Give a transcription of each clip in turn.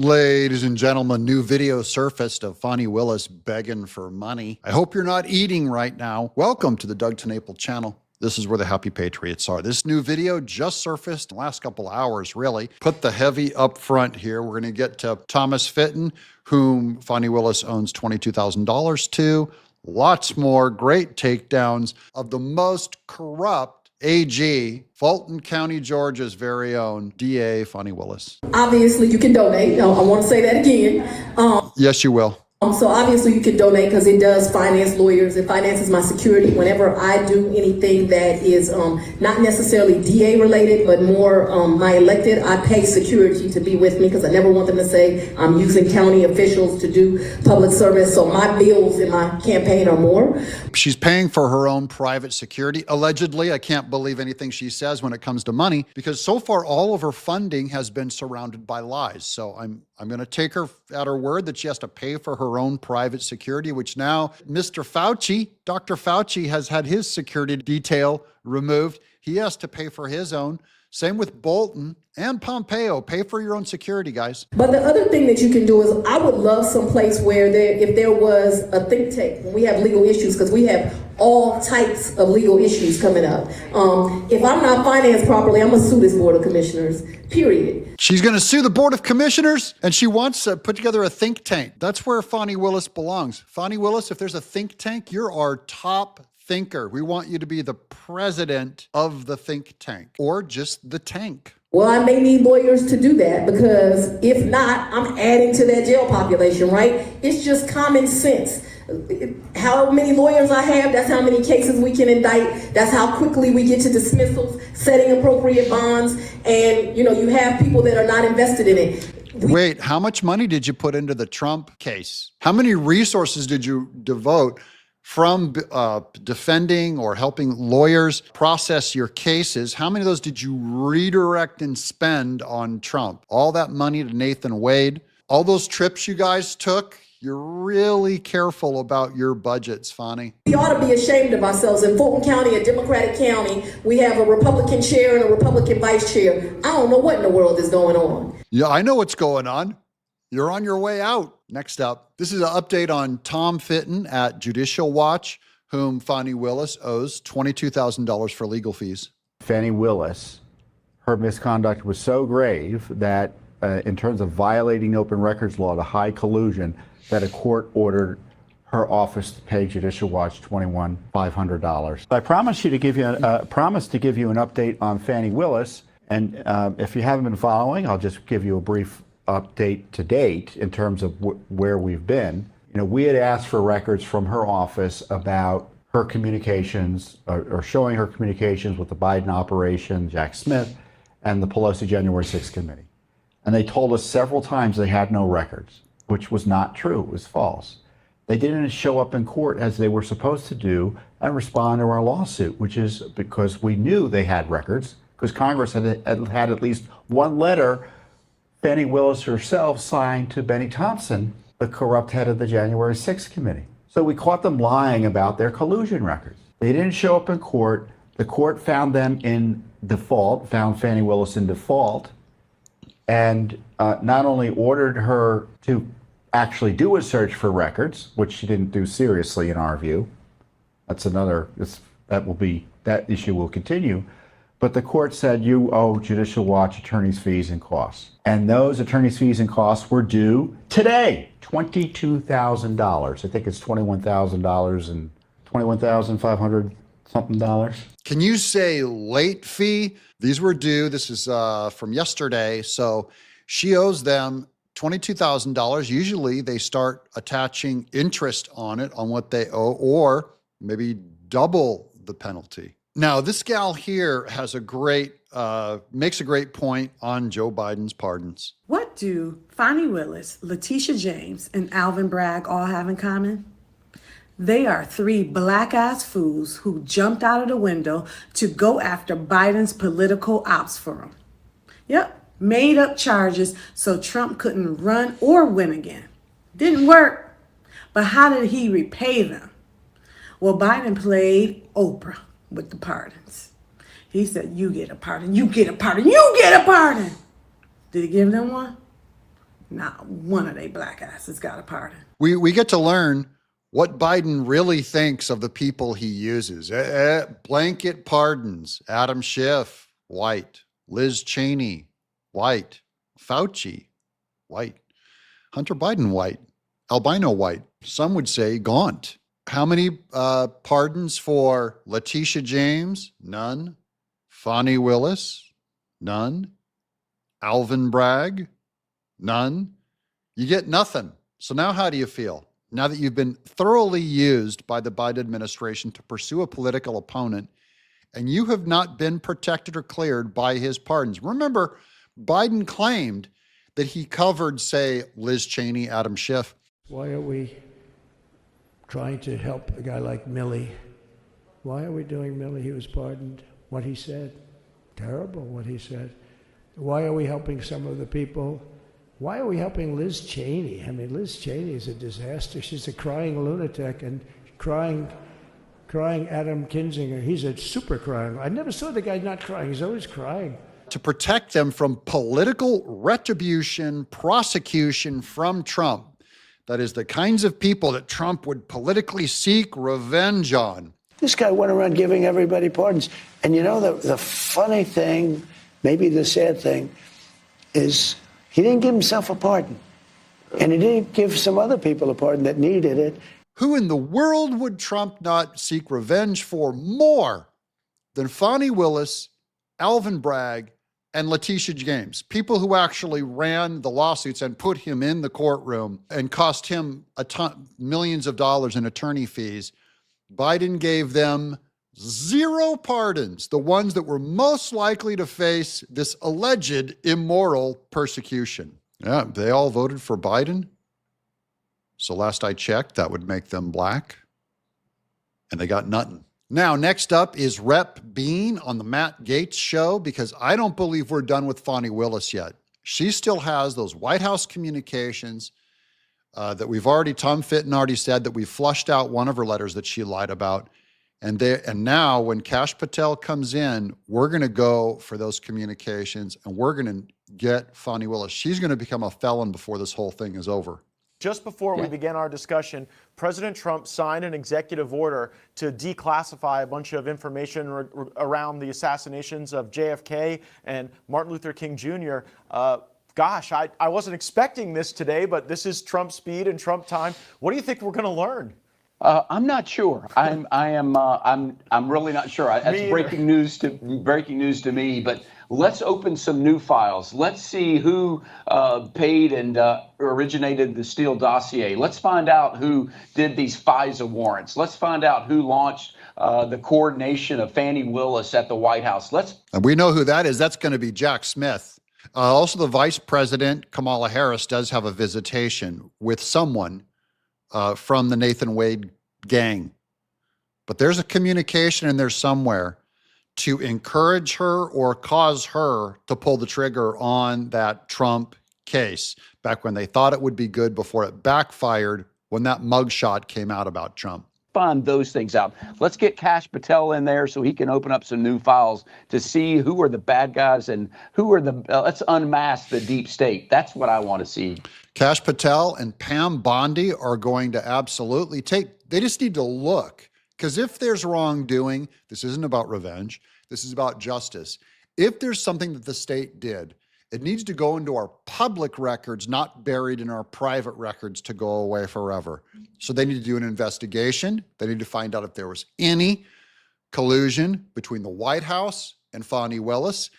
Ladies and gentlemen, new video surfaced of Fani Willis begging for money. I hope you're not eating right now. Welcome to the Doug TenNapel channel. This is where the happy patriots are. This new video just surfaced in the last couple hours, really. Put the heavy up front here. We're going to get to Thomas Fitton, whom Fani Willis owns $22,000 to. Lots more great takedowns of the most corrupt AG, Fulton County, Georgia's very own DA, Fani Willis. Obviously, you can donate. I want to say that again. Yes, you will. So obviously you can donate because it does finance lawyers. It finances my security whenever I do anything that is not necessarily DA related, but more my elected. I pay security to be with me because I never want them to say I'm using county officials to do public service. So my bills in my campaign are more. She's paying for her own private security. Allegedly, I can't believe anything she says when it comes to money because so far all of her funding has been surrounded by lies. So I'm going to take her at her word that she has to pay for her own private security, which now Mr. Fauci, Dr. Fauci has had his security detail removed. He has to pay for his own. Same with Bolton and Pompeo. Pay for your own security, guys. But the other thing that you can do is I would love some place where if there was a think tank when we have legal issues, because we have all types of legal issues coming up. If I'm not financed properly, I'm going to sue this Board of Commissioners, period. She's going to sue the Board of Commissioners, and she wants to put together a think tank. That's where Fani Willis belongs. Fani Willis, if there's a think tank, you're our top thinker. We want you to be the president of the think tank, or just the tank. Well, I may need lawyers to do that because if not, I'm adding to that jail population, right? It's just common sense. How many lawyers I have, that's how many cases we can indict. That's how quickly we get to dismissals, setting appropriate bonds. And, you have people that are not invested in it. Wait, how much money did you put into the Trump case? How many resources did you devote from defending or helping lawyers process your cases? How many of those did you redirect and spend on Trump? All that money to Nathan Wade, all those trips you guys took. You're really careful about your budgets, Fani. We ought to be ashamed of ourselves. In Fulton County, a Democratic county, we have a Republican chair and a Republican vice chair. I don't know what in the world is going on. Yeah, I know what's going on. You're on your way out. Next up, this is an update on Tom Fitton at Judicial Watch, whom Fani Willis owes $22,000 for legal fees. Fani Willis, her misconduct was so grave that in terms of violating open records law, the high collusion, that a court ordered her office to pay Judicial Watch $21,500. I promised to give you an update on Fani Willis, and if you haven't been following, I'll just give you a brief update to date in terms of where we've been. We had asked for records from her office about her communications or showing her communications with the Biden operation, Jack Smith, and the Pelosi January 6th committee. And they told us several times they had no records, which was not true. It was false. They didn't show up in court as they were supposed to do and respond to our lawsuit, which is because we knew they had records, because Congress had at least one letter Fani Willis herself signed to Benny Thompson, the corrupt head of the January 6th committee. So we caught them lying about their collusion records. They didn't show up in court. The court found them in default, found Fani Willis in default, and not only ordered her to actually do a search for records, which she didn't do seriously in our view. That issue will continue. But the court said you owe Judicial Watch attorney's fees and costs. And those attorney's fees and costs were due today, $22,000. I think it's $21,000 and $21,500 something dollars. Can you say late fee? These were due. This is from yesterday. So she owes them $22,000. Usually they start attaching interest on it, on what they owe, or maybe double the penalty. Now, this gal here has makes a great point on Joe Biden's pardons. What do Fani Willis, Letitia James, and Alvin Bragg all have in common? They are three black-ass fools who jumped out of the window to go after Biden's political ops firm. Yep, made up charges so Trump couldn't run or win again. Didn't work. But how did he repay them? Well, Biden played Oprah with the pardons. He said, you get a pardon, you get a pardon, you get a pardon. Did he give them one? Not one of they black asses got a pardon. We get to learn what Biden really thinks of the people he uses. Blanket pardons. Adam Schiff, white. Liz Cheney, white. Fauci, white. Hunter Biden, white. Albino, white. Some would say gaunt. How many pardons for Letitia James? None. Fani Willis? None. Alvin Bragg? None. You get nothing. So now how do you feel? Now that you've been thoroughly used by the Biden administration to pursue a political opponent, and you have not been protected or cleared by his pardons. Remember, Biden claimed that he covered, say, Liz Cheney, Adam Schiff. Why are we trying to help a guy like Milley? Why are we doing Milley? He was pardoned. What he said, terrible what he said. Why are we helping some of the people? Why are we helping Liz Cheney? I mean, Liz Cheney is a disaster. She's a crying lunatic and crying Adam Kinzinger. He's a super crying. I never saw the guy not crying. He's always crying. To protect them from political retribution, prosecution from Trump. That is the kinds of people that Trump would politically seek revenge on. This guy went around giving everybody pardons. And you know, the funny thing, maybe the sad thing, is he didn't give himself a pardon. And he didn't give some other people a pardon that needed it. Who in the world would Trump not seek revenge for more than Fani Willis, Alvin Bragg, and Letitia James? People who actually ran the lawsuits and put him in the courtroom and cost him millions of dollars in attorney fees. Biden gave them 0 pardons, the ones that were most likely to face this alleged immoral persecution. Yeah, they all voted for Biden. So last I checked, that would make them black. And they got nothing. Now, next up is Rep. Bean on the Matt Gaetz show, because I don't believe we're done with Fani Willis yet. She still has those White House communications that we've already, Tom Fitton already said that we flushed out one of her letters that she lied about. And now when Kash Patel comes in, we're going to go for those communications and we're going to get Fani Willis. She's going to become a felon before this whole thing is over. Just before we began our discussion, President Trump signed an executive order to declassify a bunch of information around the assassinations of JFK and Martin Luther King Jr. Gosh, I wasn't expecting this today, but this is Trump speed and Trump time. What do you think we're going to learn? I'm not sure. I'm really not sure. That's breaking news to me. But let's open some new files. Let's see who paid and originated the Steele dossier. Let's find out who did these FISA warrants. Let's find out who launched the coordination of Fani Willis at the White House. And we know who that is. That's going to be Jack Smith. Also, the Vice President, Kamala Harris, does have a visitation with someone from the Nathan Wade gang. But there's a communication in there somewhere to encourage her or cause her to pull the trigger on that Trump case back when they thought it would be good before it backfired when that mugshot came out about Trump. Find those things out. Let's get Kash Patel in there so he can open up some new files to see who are the bad guys and who are let's unmask the deep state. That's what I want to see. Kash Patel and Pam Bondi are going to absolutely they just need to look, because if there's wrongdoing, this isn't about revenge. This is about justice. If there's something that the state did, it needs to go into our public records, not buried in our private records to go away forever. So they need to do an investigation. They need to find out if there was any collusion between the White House and Fani Willis.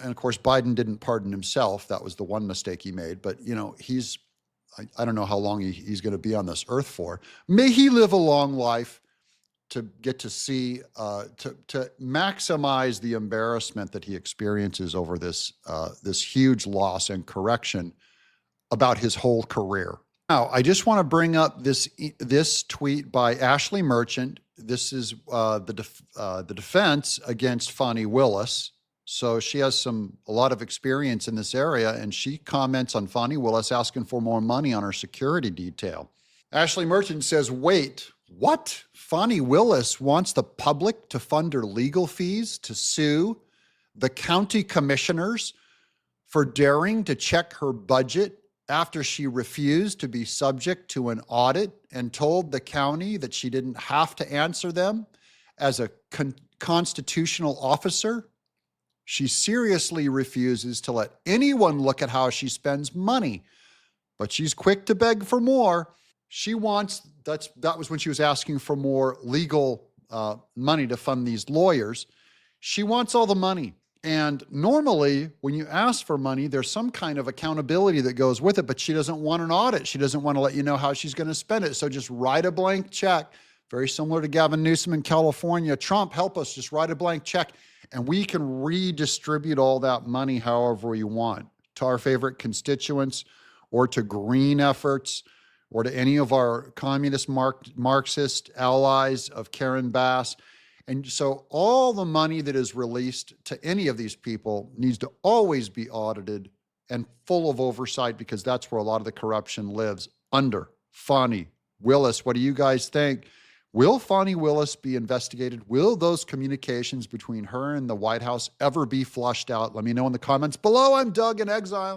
And of course, Biden didn't pardon himself. That was the one mistake he made. But, you know, I don't know how long he's going to be on this earth for. May he live a long life to get to see, to maximize the embarrassment that he experiences over this huge loss and correction about his whole career. Now, I just want to bring up this tweet by Ashley Merchant. This is the defense against Fani Willis. So she has a lot of experience in this area, and she comments on Fani Willis asking for more money on her security detail. Ashley Merchant says, wait, what? Fani Willis wants the public to fund her legal fees to sue the county commissioners for daring to check her budget after she refused to be subject to an audit and told the county that she didn't have to answer them as a constitutional officer. She seriously refuses to let anyone look at how she spends money, but she's quick to beg for more. She wants, that was when she was asking for more legal money to fund these lawyers. She wants all the money. And normally when you ask for money, there's some kind of accountability that goes with it, but she doesn't want an audit. She doesn't want to let you know how she's going to spend it. So just write a blank check, very similar to Gavin Newsom in California. Trump, help us, just write a blank check and we can redistribute all that money however we want to our favorite constituents or to green efforts or to any of our communist Marxist allies of Karen Bass. And so all the money that is released to any of these people needs to always be audited and full of oversight, because that's where a lot of the corruption lives, under Fani Willis. What do you guys think? Will Fani Willis be investigated? Will those communications between her and the White House ever be flushed out? Let me know in the comments below. I'm Doug in exile.